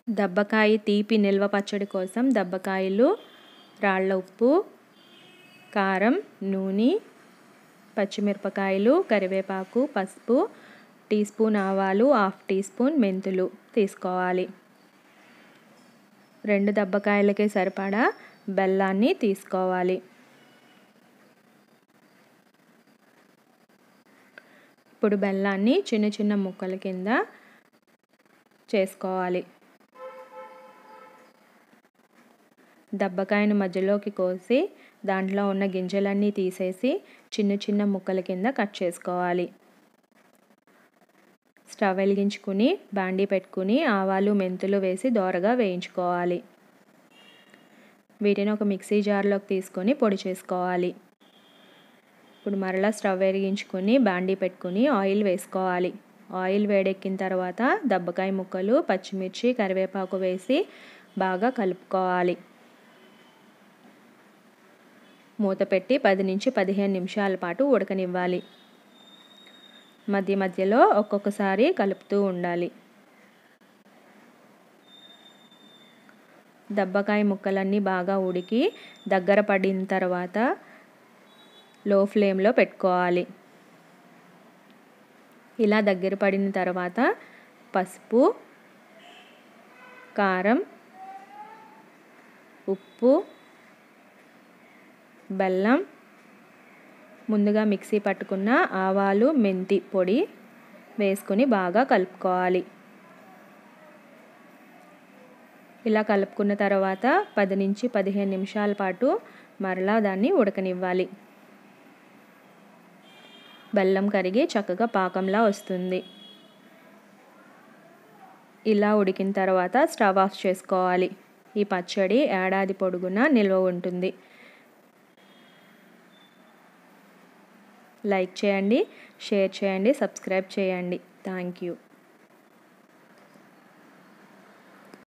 దబ్బకాయ తీపి నిల్వ పచ్చడి కోసం దబ్బకాయలు, రాళ్ళ ఉప్పు, కారం, నూనె, పచ్చిమిరపకాయలు, కరివేపాకు, పసుపు, టీ స్పూన్ ఆవాలు, హాఫ్ టీ స్పూన్ మెంతులు తీసుకోవాలి. 2 దబ్బకాయలకి సరిపడా బెల్లాన్ని తీసుకోవాలి. ఇప్పుడు బెల్లాన్ని చిన్న చిన్న ముక్కల కింద చేసుకోవాలి. దబ్బకాయను మధ్యలోకి కోసి దాంట్లో ఉన్న గింజలన్నీ తీసేసి చిన్న చిన్న ముక్కల కింద కట్ చేసుకోవాలి. స్టవ్ వెలిగించుకుని బాండీ పెట్టుకుని ఆవాలు, మెంతులు వేసి దోరగా వేయించుకోవాలి. వీటిని ఒక మిక్సీ జార్లోకి తీసుకొని పొడి చేసుకోవాలి. ఇప్పుడు మరలా స్టవ్ వెలిగించుకుని బాండీ పెట్టుకుని ఆయిల్ వేసుకోవాలి. ఆయిల్ వేడెక్కిన తర్వాత దబ్బకాయ ముక్కలు, పచ్చిమిర్చి, కరివేపాకు వేసి బాగా కలుపుకోవాలి. మూత పెట్టి 10 నుంచి 15 నిమిషాల పాటు ఉడకనివ్వాలి. మధ్య మధ్యలో ఒక్కొక్కసారి కలుపుతూ ఉండాలి. దబ్బకాయ ముక్కలన్నీ బాగా ఉడికి దగ్గర పడిన తర్వాత లో ఫ్లేమ్లో పెట్టుకోవాలి. ఇలా దగ్గర పడిన తర్వాత పసుపు, కారం, ఉప్పు, బెల్లం, ముందుగా మిక్సీ పట్టుకున్న ఆవాలు, మెంతి పొడి వేసుకొని బాగా కలుపుకోవాలి. ఇలా కలుపుకున్న తర్వాత 10 నుంచి 15 నిమిషాల పాటు మరలా దాన్ని ఉడకనివ్వాలి. బెల్లం కరిగి చక్కగా పాకంలా వస్తుంది. ఇలా ఉడికిన తర్వాత స్టవ్ ఆఫ్ చేసుకోవాలి. ఈ పచ్చడి ఏడాది పొడుగునా నిల్వ ఉంటుంది. లైక్ చేయండి, షేర్ చేయండి, సబ్స్క్రైబ్ చేయండి. Thank you.